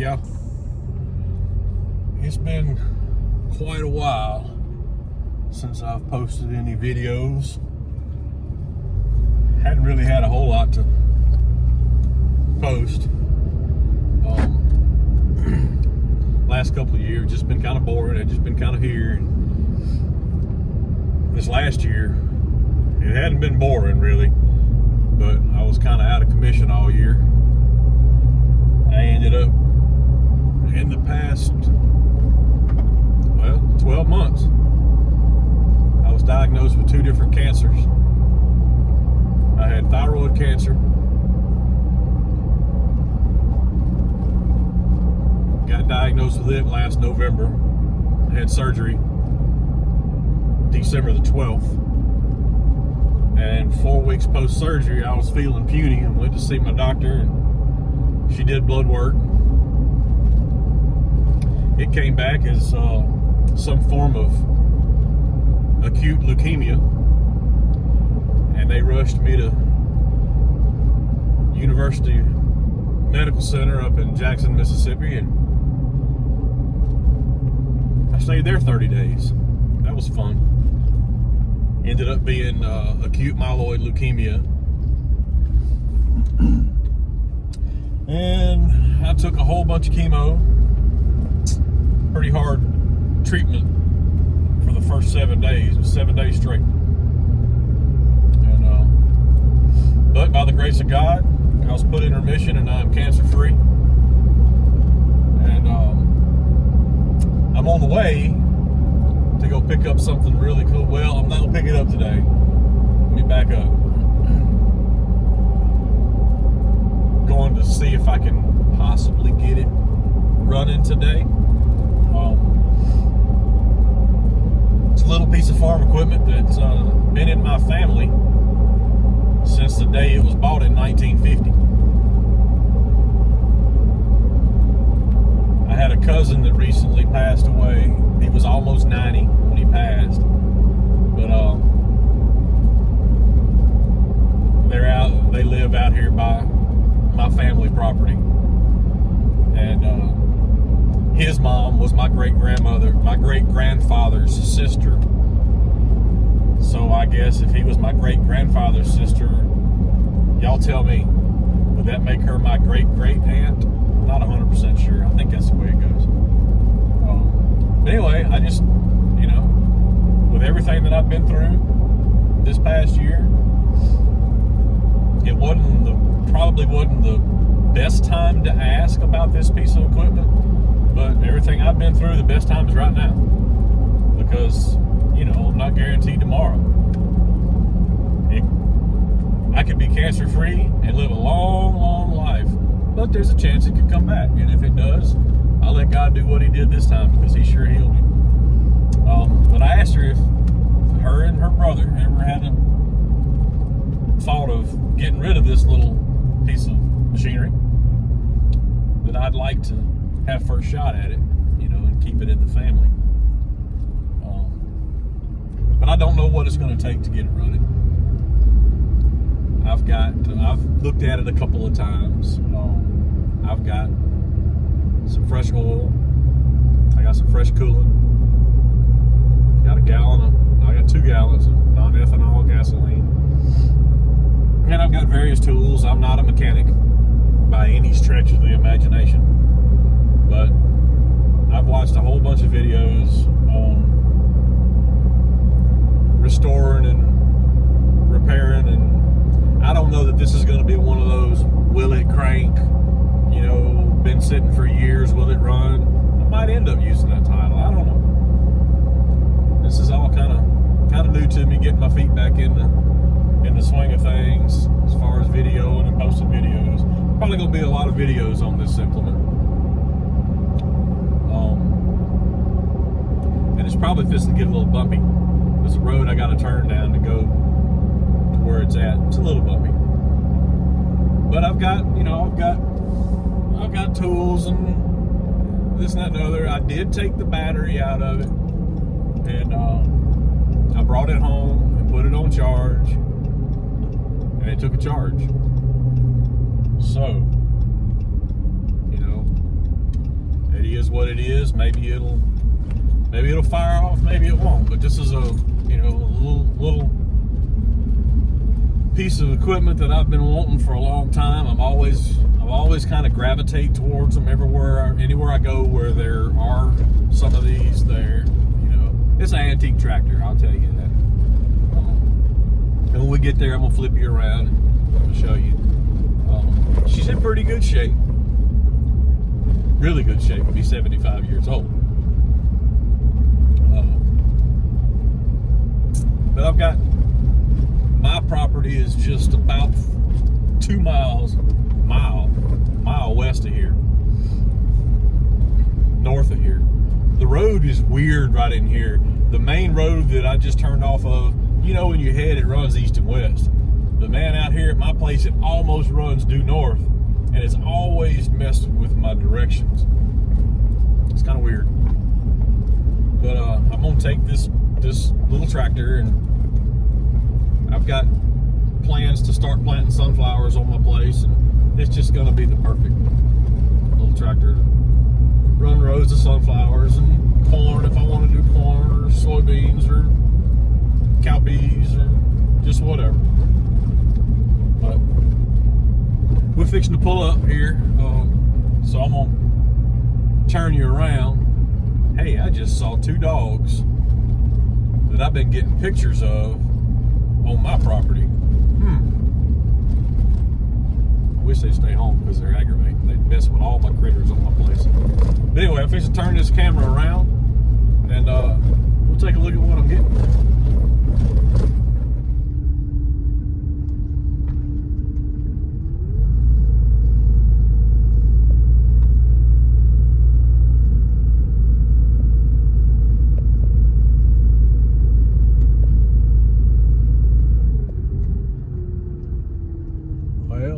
you. It's been quite a while since I've posted any videos. Hadn't really had a whole lot to post. Last couple of years just been kind of boring. I've just been kind of here. This last year, it hadn't been boring really, but I was kind of out of commission all year. I ended up in the past, 12 months, I was diagnosed with 2 different cancers. I had thyroid cancer. Got diagnosed with it last November. I had surgery December the 12th. And 4 weeks post-surgery, I was feeling puny and went to see my doctor, and she did blood work. It came back as some form of acute leukemia, and they rushed me to University Medical Center up in Jackson, Mississippi, and I stayed there 30 days. That was fun. Ended up being acute myeloid leukemia, and I took a whole bunch of chemo. Pretty hard treatment for the first 7 days. It was 7 days straight. And but by the grace of God, I was put in remission, and I'm cancer free. And I'm on the way to go pick up something really cool. Well, I'm not gonna pick it up today. Let me back up. Going to see if I can possibly get it running today. It's a little piece of farm equipment that's been in my family since the day it was bought in 1950. I had a cousin that recently passed away. He was almost 90 when he passed, but they live out here by my family property, and his mom was my great-grandfather's sister. So I guess if he was my great-grandfather's sister, y'all tell me, would that make her my great-great-aunt? I'm not 100% sure. I think that's the way it goes. But anyway, I just, with everything that I've been through this past year, it probably wasn't the best time to ask about this piece of equipment. But everything I've been through, the best time is right now. Because, I'm not guaranteed tomorrow. I could be cancer-free and live a long, long life. But there's a chance it could come back. And if it does, I'll let God do what he did this time, because he sure healed me. But I asked her if her and her brother ever had a thought of getting rid of this little piece of machinery, that I'd like to have first shot at it, and keep it in the family. But I don't know what it's going to take to get it running. I've looked at it a couple of times. I've got some fresh oil. I got some fresh coolant. I got 2 gallons of non-ethanol gasoline. And I've got various tools. I'm not a mechanic by any stretch of the imagination, but I've watched a whole bunch of videos on restoring and repairing, and I don't know that this is going to be one of those, will it crank, been sitting for years, will it run? I might end up using that title. I don't know. This is all kind of new to me, getting my feet back in the swing of things as far as videoing and posting videos. Probably going to be a lot of videos on this implement. And it's probably fixing to get a little bumpy. There's a road I got to turn down to go to where it's at. It's a little bumpy. But I've got tools and this and that and the other. I did take the battery out of it, and I brought it home and put it on charge, and it took a charge. So, is what it is. Maybe it'll fire off, maybe it won't. But this is a little piece of equipment that I've been wanting for a long time. I've always kind of gravitate towards them anywhere I go where there are some of these there. It's an antique tractor, I'll tell you that. And when we get there, I'm gonna flip you around and show you. She's in pretty good shape. Really good shape. Will be 75 years old. But I've got, my property is just about 2 miles, mile west of here, north of here. The road is weird right in here. The main road that I just turned off of, when you head, it runs east and west. But man, out here at my place, it almost runs due north, and it's always messed with my directions. It's kind of weird. But I'm gonna take this little tractor, and I've got plans to start planting sunflowers on my place, and it's just gonna be the perfect little tractor to run rows of sunflowers and corn if I want to do corn, or soybeans, or cowpeas, or just whatever. But we're fixing to pull up here, so I'm gonna turn you around. Hey, I just saw 2 dogs that I've been getting pictures of on my property. I wish they'd stay home because they're aggravating. They mess with all my critters on my place. But anyway, I'm fixing to turn this camera around, and we'll take a look at what I'm getting.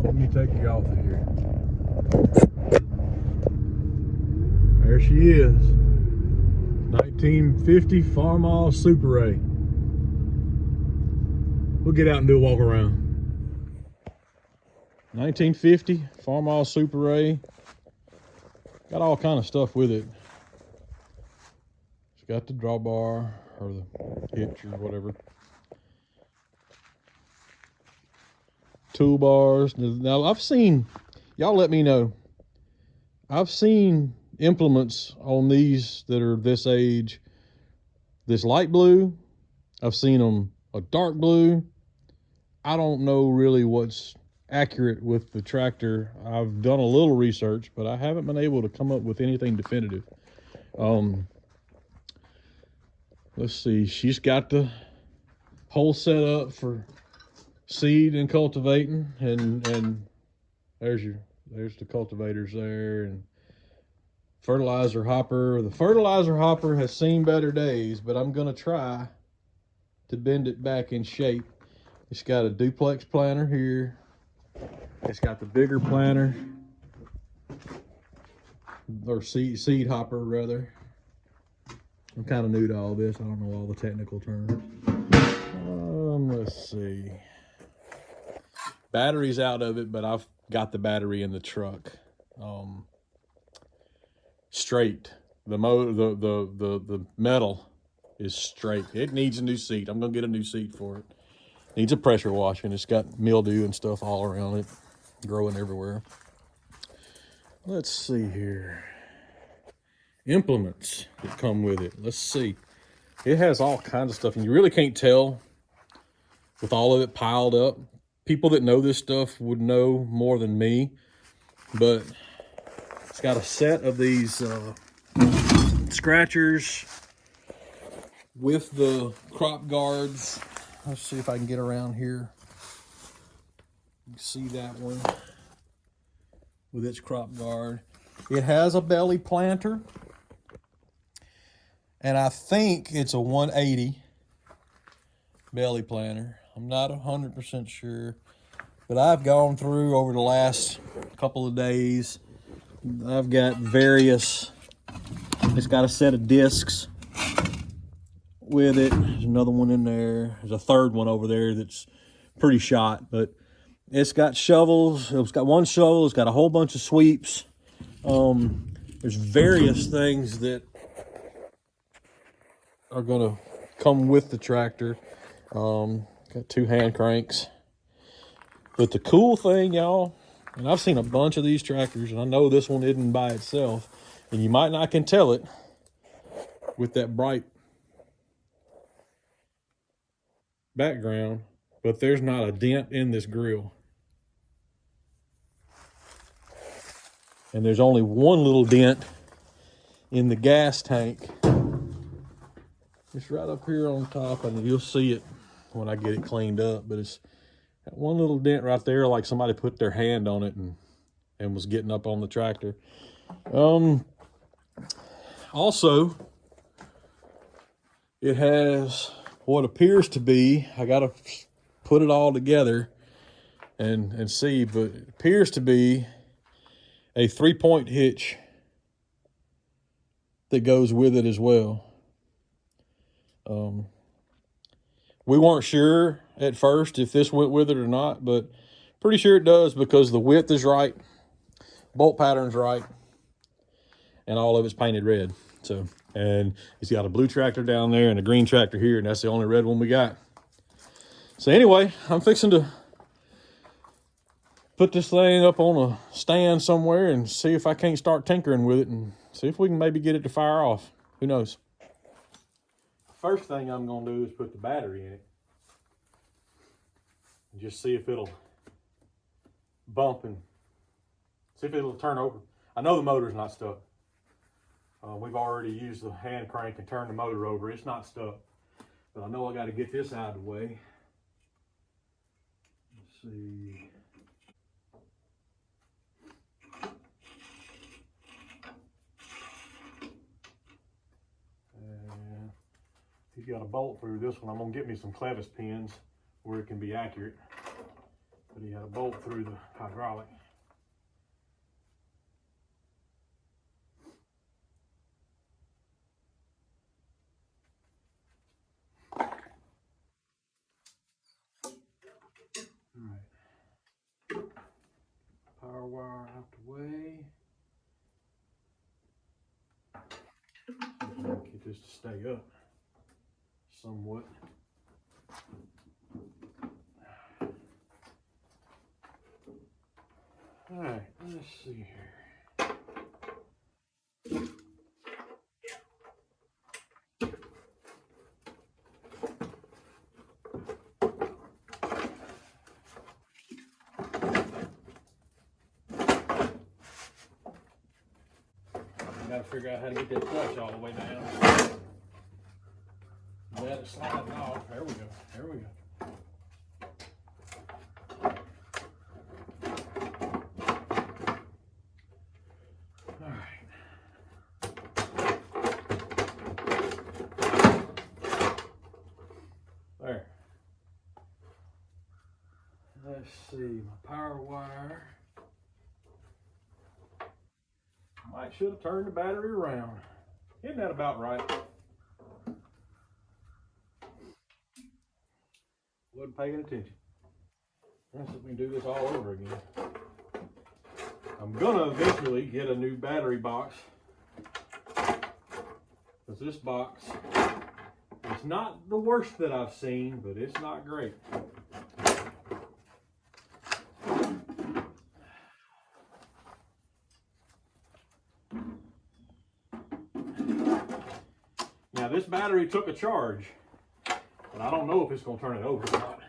Let me take you off of here. There she is. 1950 Farmall Super A. We'll get out and do a walk around. 1950 Farmall Super A. Got all kind of stuff with it. It's got the drawbar, or the hitch, or whatever. Toolbars. Now I've seen, y'all let me know, I've seen implements on these that are this age, this light blue. I've seen them a dark blue. I don't know really what's accurate with the tractor. I've done a little research, but I haven't been able to come up with anything definitive. Let's see, she's got the whole setup for seed and cultivating, and there's the cultivators there, and fertilizer hopper. The fertilizer hopper has seen better days, but I'm gonna try to bend it back in shape. It's got a duplex planter here. It's got the bigger planter, or seed hopper rather. I'm kind of new to all this. I don't know all the technical terms. Let's see. Battery's out of it, but I've got the battery in the truck. Straight. The metal is straight. It needs a new seat. I'm gonna get a new seat for it. Needs a pressure washing. It's got mildew and stuff all around it, growing everywhere. Let's see here. Implements that come with it. Let's see. It has all kinds of stuff, and you really can't tell with all of it piled up. People that know this stuff would know more than me, but it's got a set of these scratchers with the crop guards. Let's see if I can get around here. You can see that one with its crop guard. It has a belly planter, and I think it's a 180 belly planter. I'm not 100% sure, but I've gone through over the last couple of days. I've got various, it's got a set of discs with it. There's another one in there. There's a third one over there that's pretty shot, but it's got shovels. It's got one shovel. It's got a whole bunch of sweeps. There's various things that are gonna come with the tractor. Got 2 hand cranks. But the cool thing, y'all, and I've seen a bunch of these tractors, and I know this one isn't by itself, and you might not can tell it with that bright background, but there's not a dent in this grill. And there's only one little dent in the gas tank. It's right up here on top, and you'll see it when I get it cleaned up, but it's got one little dent right there, like somebody put their hand on it and was getting up on the tractor. Also, it has what appears to be, I gotta put it all together and see, but it appears to be a 3-point hitch that goes with it as well. We weren't sure at first if this went with it or not, but pretty sure it does because the width is right, bolt pattern's right, and all of it's painted red. So, and it's got a blue tractor down there and a green tractor here, and that's the only red one we got. So anyway, I'm fixing to put this thing up on a stand somewhere and see if I can't start tinkering with it and see if we can maybe get it to fire off. Who knows? First thing I'm gonna do is put the battery in it and just see if it'll bump and see if it'll turn over. I know the motor's not stuck. We've already used the hand crank and turned the motor over. It's not stuck, but I know I got to get this out of the way. Let's see. And he's got a bolt through this one. I'm gonna get me some clevis pins where it can be accurate, but he had a bolt through the hydraulic. All right, power wire out the way. Get this to stay up somewhat. All right, let's see here. I gotta figure out how to get that clutch all the way down. Let it slide off. There we go. There we go. All right. There. Let's see, my power wire. Might should have turned the battery around. Isn't that about right? Wasn't paying attention. Let's see if we can do this all over again. I'm gonna eventually get a new battery box, because this box is not the worst that I've seen, but it's not great. Now this battery took a charge, but I don't know if it's gonna turn it over or not.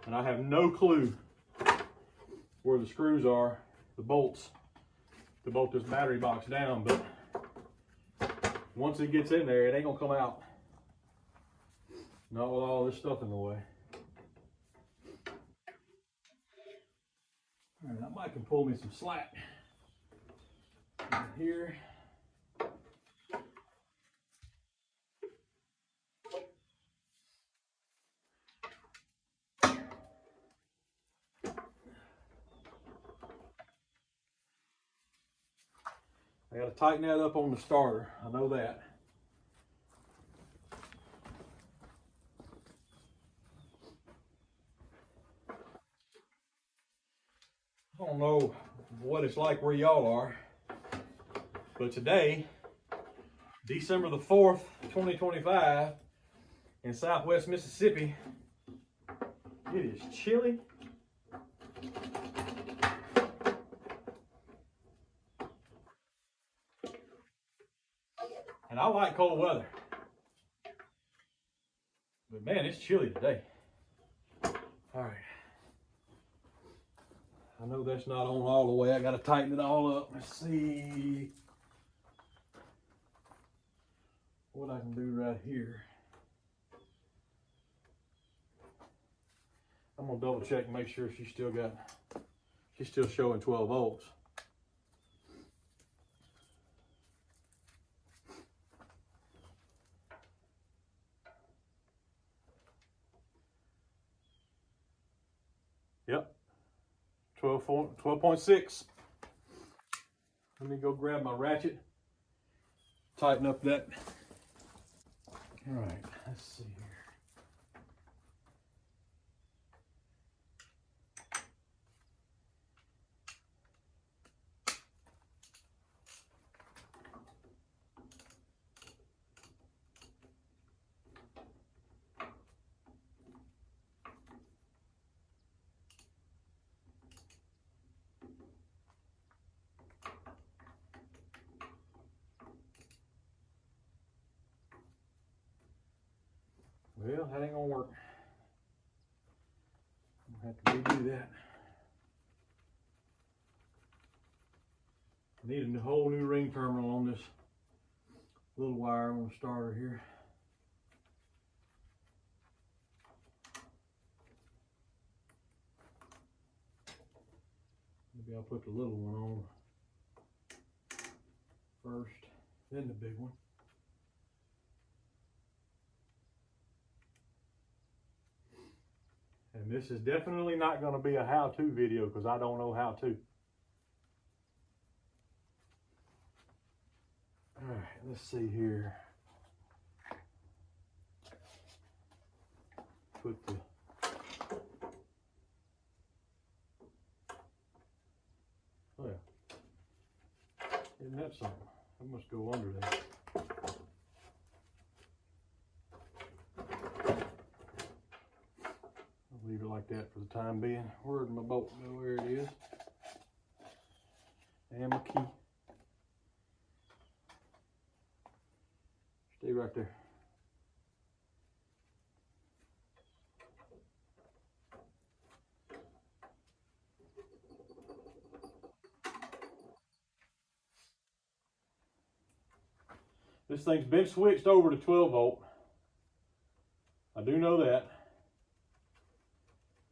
And I have no clue where the screws are, the bolts, to bolt this battery box down, but once it gets in there, it ain't gonna come out. Not with all this stuff in the way. All right, that might can pull me some slack right here. I got to tighten that up on the starter. I know that. it's like where y'all are. But today, December the 4th, 2025, in Southwest Mississippi, it is chilly. And I like cold weather. But man, it's chilly today. All right. I know that's not on all the way. I got to tighten it all up. Let's see what I can do right here. I'm gonna double check and make sure she's still showing 12 volts. Yep, 12.6. Let me go grab my ratchet, tighten up that. All right, let's see here. Well, that ain't gonna work. I'm gonna have to redo that. I need a whole new ring terminal on this little wire on the starter here. Maybe I'll put the little one on first, then the big one. And this is definitely not going to be a how-to video because I don't know how to. All right, let's see here. Put the isn't that something? I must go under that. I'll leave it like that for the time being. Where'd my bolt go? Where it is. And my key. Stay right there. This thing's been switched over to 12 volt. I do know that.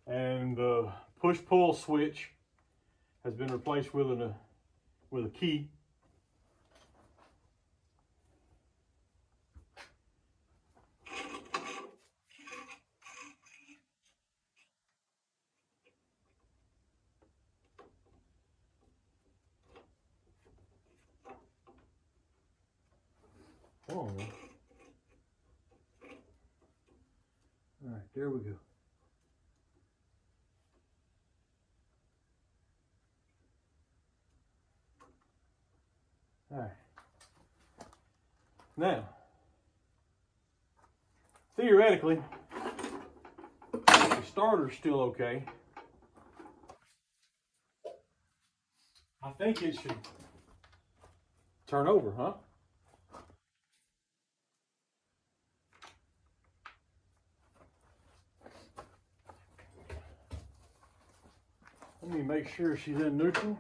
And the push-pull switch has been replaced with a key. Come on, man. All right, there we go. All right. Now, theoretically, the starter's still okay. I think it should turn over, huh? Let me make sure she's in neutral.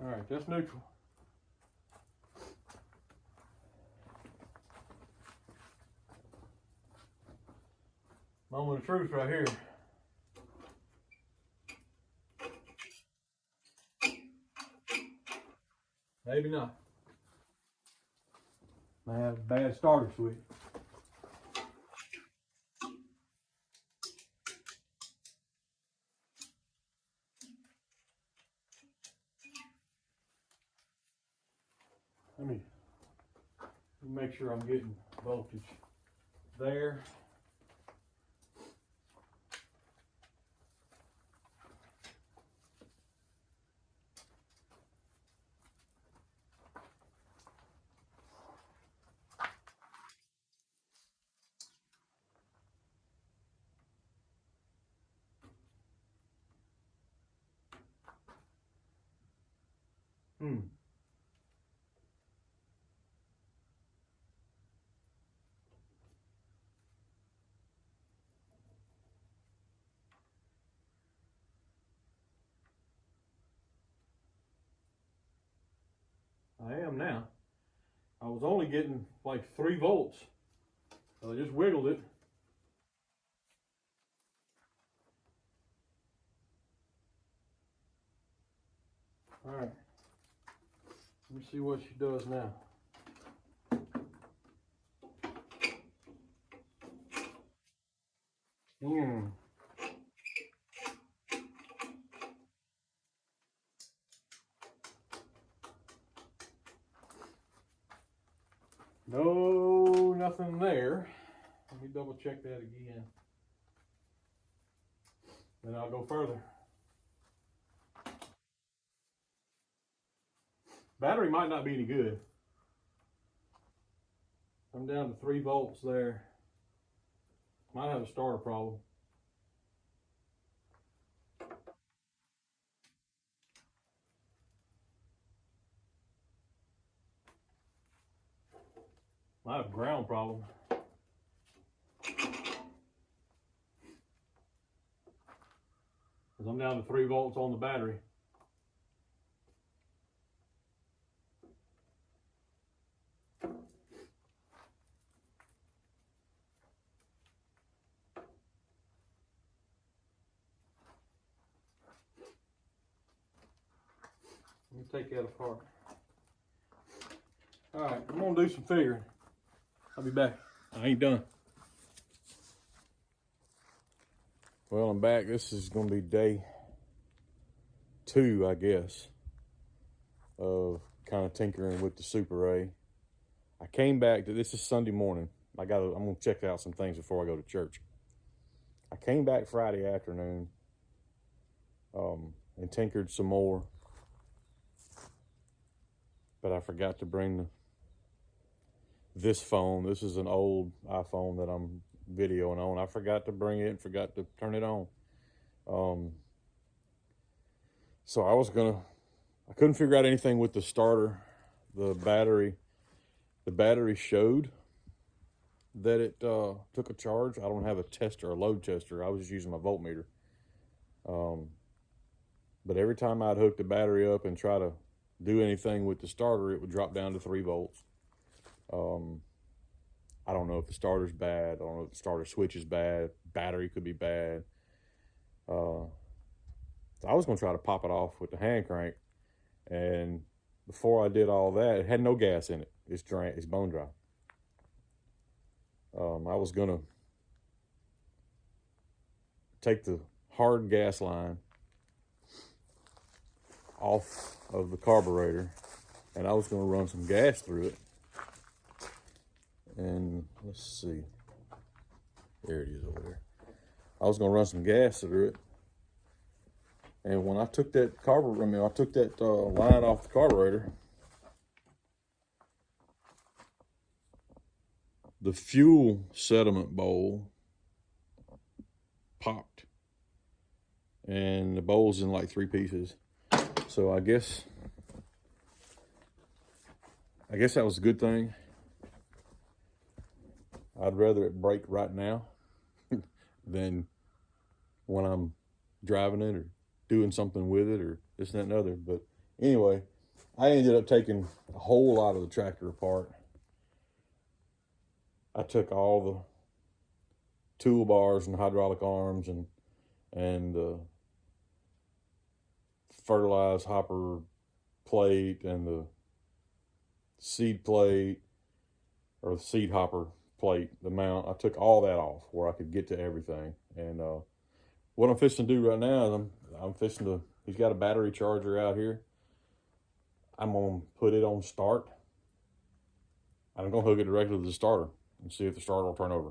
All right, that's neutral. Moment of truth right here. Maybe not. I have a bad starter switch. Let me make sure I'm getting voltage there. I am now. I was only getting like 3 volts. So I just wiggled it. All right. Let me see what she does now. No, nothing there. Let me double check that again. Then I'll go further. Battery might not be any good. I'm down to 3 volts there. Might have a starter problem. Might have a ground problem. Because I'm down to 3 volts on the battery. Let me take that apart. All right, I'm gonna do some figuring. I'll be back. I ain't done. Well, I'm back. This is gonna be day 2, I guess, of kind of tinkering with the Super A. I came back to, this is Sunday morning. I'm gonna check out some things before I go to church. I came back Friday afternoon and tinkered some more, but I forgot to bring this phone. This is an old iPhone that I'm videoing on. I forgot to bring it and forgot to turn it on. So I couldn't figure out anything with the starter. The battery showed that it took a charge. I don't have a tester, a load tester. I was just using my voltmeter. But every time I'd hook the battery up and try to do anything with the starter, it would drop down to 3 volts. I don't know if the starter's bad. I don't know if the starter switch is bad. Battery could be bad. So I was going to try to pop it off with the hand crank. And before I did all that, it had no gas in it. It's bone dry. I was going to take the hard gas line off of the carburetor, and I was going to run some gas through it. And let's see, there it is over there. I was going to run some gas through it, and when I took that line off the carburetor, the fuel sediment bowl popped, and the bowl's in like 3 pieces. So I guess that was a good thing. I'd rather it break right now than when I'm driving it or doing something with it or this, that, and other. But anyway, I ended up taking a whole lot of the tractor apart. I took all the toolbars and hydraulic arms and the fertilized hopper plate and the seed plate or the seed hopper plate, the mount. I took all that off where I could get to everything. And what I'm fixing to do right now is he's got a battery charger out here. I'm going to put it on start. I'm going to hook it directly to the starter and see if the starter will turn over.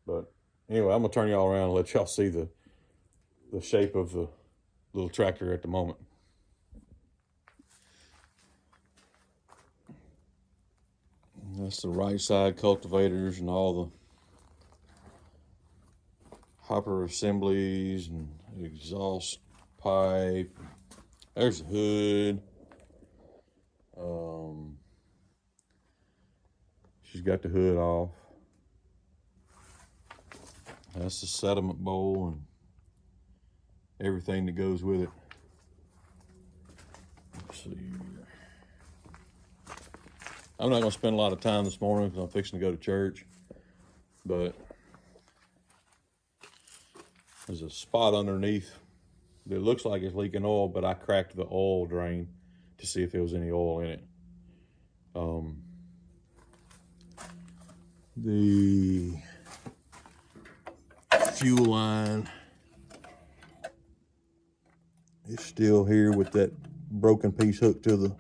But anyway, I'm going to turn y'all around and let y'all see the shape of the little tractor at the moment. That's the right side cultivators and all the hopper assemblies and exhaust pipe. There's the hood. She's got the hood off. That's the sediment bowl and everything that goes with it. Let's see. I'm not going to spend a lot of time this morning because I'm fixing to go to church, but there's a spot underneath that looks like it's leaking oil, but I cracked the oil drain to see if there was any oil in it. The fuel line is still here with that broken piece hooked to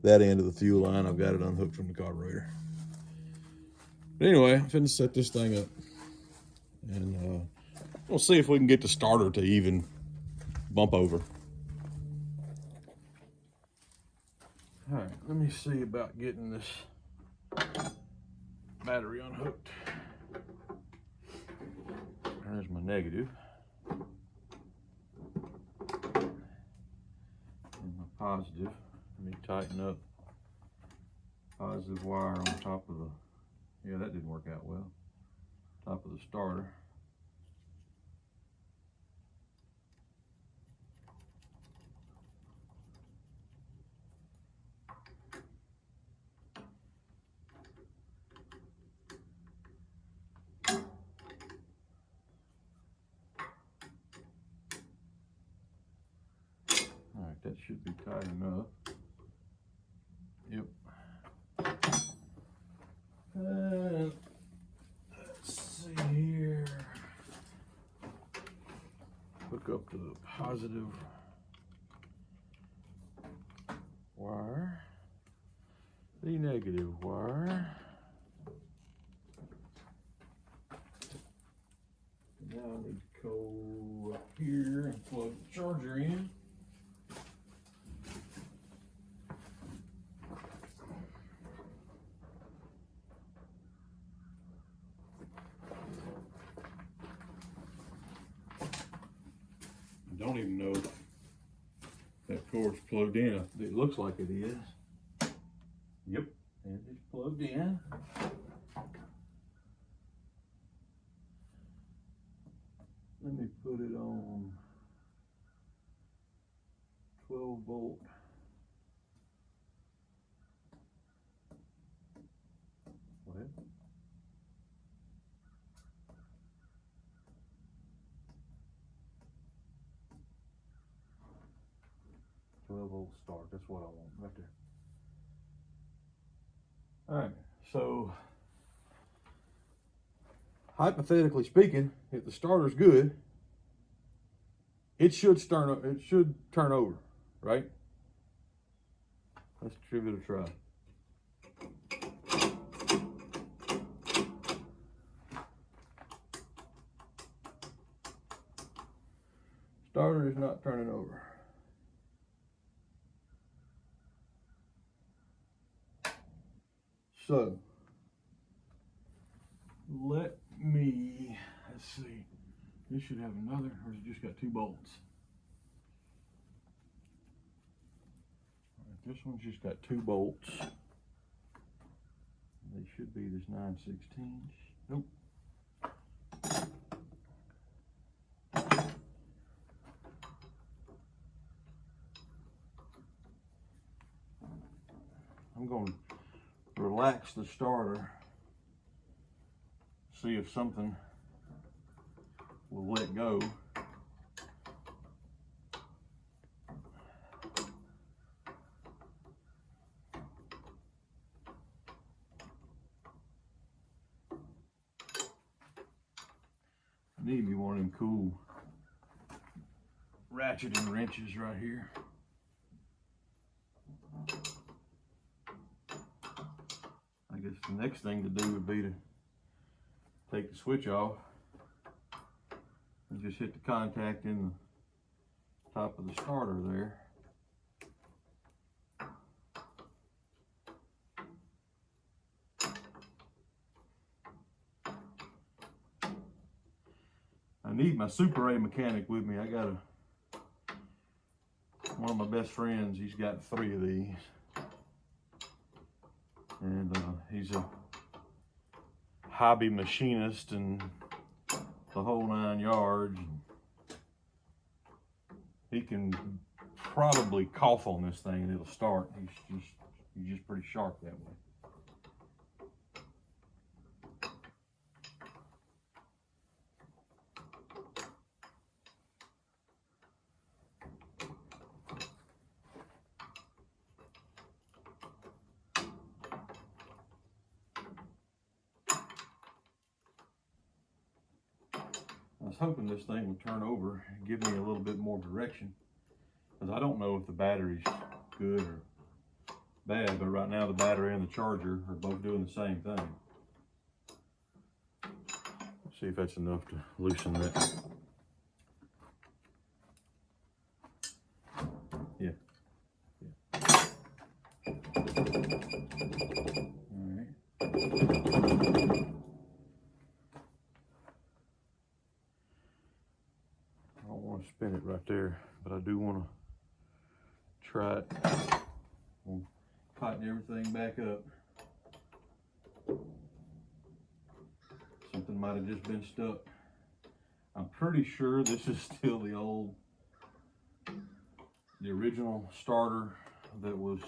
that end of the fuel line. I've got it unhooked from the carburetor. But anyway, I'm finna set this thing up, and we'll see if we can get the starter to even bump over. All right, let me see about getting this battery unhooked. There's my negative. And my positive. Let me tighten up positive wire on top of the, yeah, that didn't work out well. Top of the starter. All right, that should be tight enough. Yep. Let's see here. Hook up the positive wire, the negative wire. Now I need to go up here and plug the charger in. I don't even know if that cord's plugged in. It looks like it is. Yep, and it's plugged in. Let me put it on 12 volt. Well, 12 volt start, that's what I want right there. All right, so hypothetically speaking, if the starter's good, it should turn over, right? Let's give it a try. Starter is not turning over. So let me, let's see, this should have another, or has it just got 2 bolts? All right, this one's just got 2 bolts. They should be this 9/16. Nope. I'm going to relax the starter, see if something will let go. I need me one of them cool ratcheting wrenches right here. I guess the next thing to do would be to take the switch off and just hit the contact in the top of the starter there. I need my Super A mechanic with me. I got one of my best friends, he's got 3 of these. And he's a hobby machinist and the whole 9 yards. He can probably cough on this thing and it'll start. He's just pretty sharp that way. I was hoping this thing would turn over and give me a little bit more direction, because I don't know if the battery's good or bad, but right now the battery and the charger are both doing the same thing. Let's see if that's enough to loosen that. Yeah. All right. I don't want to spin it right there, but I do want to try it. We'll tighten everything back up. Something might have just been stuck. I'm pretty sure this is still the original starter that was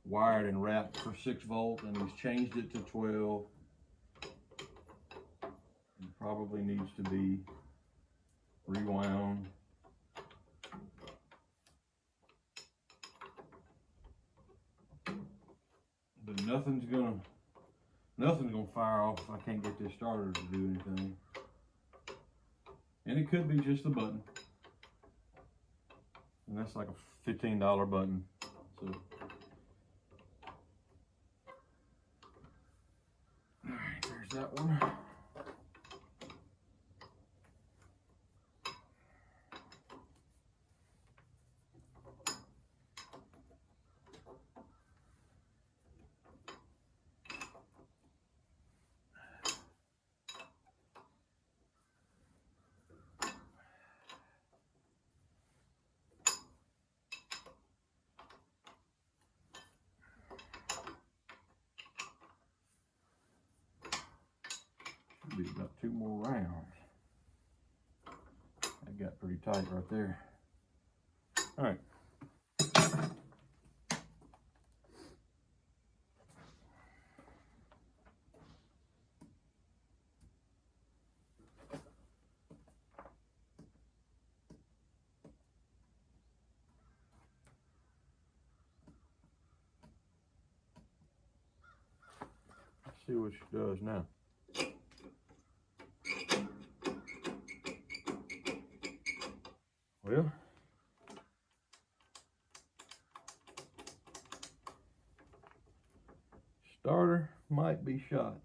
wired and wrapped for 6 volt, and he's changed it to 12. It probably needs to be rewound. But nothing's gonna fire off if I can't get this starter to do anything. And it could be just the button. And that's like a $15 button. So, all right, there's that one. Be about 2 more rounds. That got pretty tight right there. All right. Let's see what she does now. Well, starter might be shot,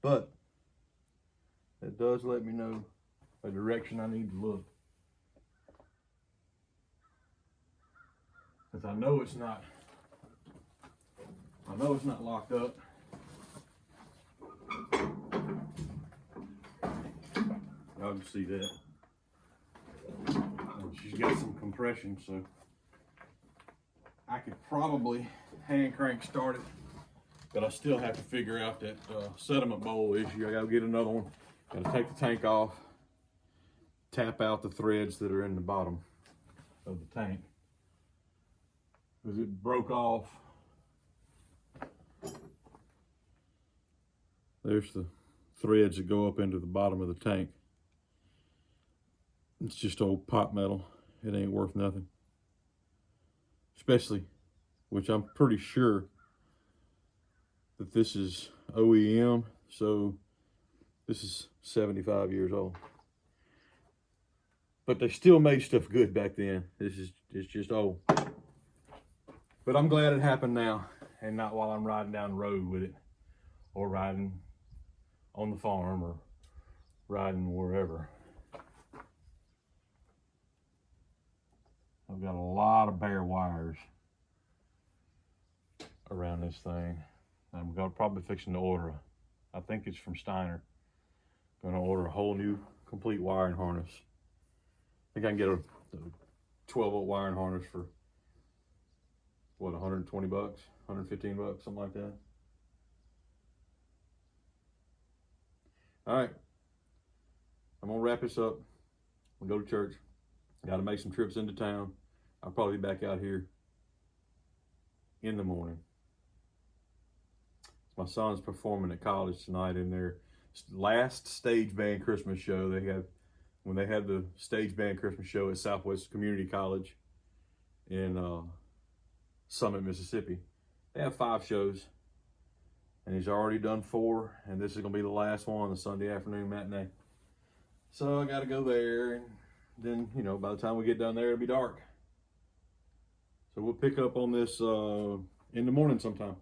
but it does let me know a direction I need to look. Because I know it's not locked up. Y'all can see that. She's got some compression, so I could probably hand crank start it, but I still have to figure out that sediment bowl issue. I gotta get another one. Gotta take the tank off, tap out the threads that are in the bottom of the tank, because it broke off. There's the threads that go up into the bottom of the tank. It's just old pot metal. It ain't worth nothing. Especially, which I'm pretty sure that this is OEM, so this is 75 years old. But they still made stuff good back then. It's just old. But I'm glad it happened now, and not while I'm riding down the road with it, or riding on the farm, or riding wherever. I've got a lot of bare wires around this thing. I'm probably fixing to order I think it's from Steiner. Gonna order a whole new complete wiring harness. I think I can get a 12 volt wiring harness for what, 120 bucks, 115 bucks, something like that. All right, I'm gonna wrap this up. We'll go to church. Got to make some trips into town. I'll probably be back out here in the morning. My son's performing at college tonight in their last stage band Christmas show. When they had the stage band Christmas show at Southwest Community College in Summit, Mississippi. They have 5 shows, and he's already done 4, and this is gonna be the last one, the Sunday afternoon matinee. So I gotta go there, and then, you know, by the time we get down there, it'll be dark. So we'll pick up on this in the morning sometime.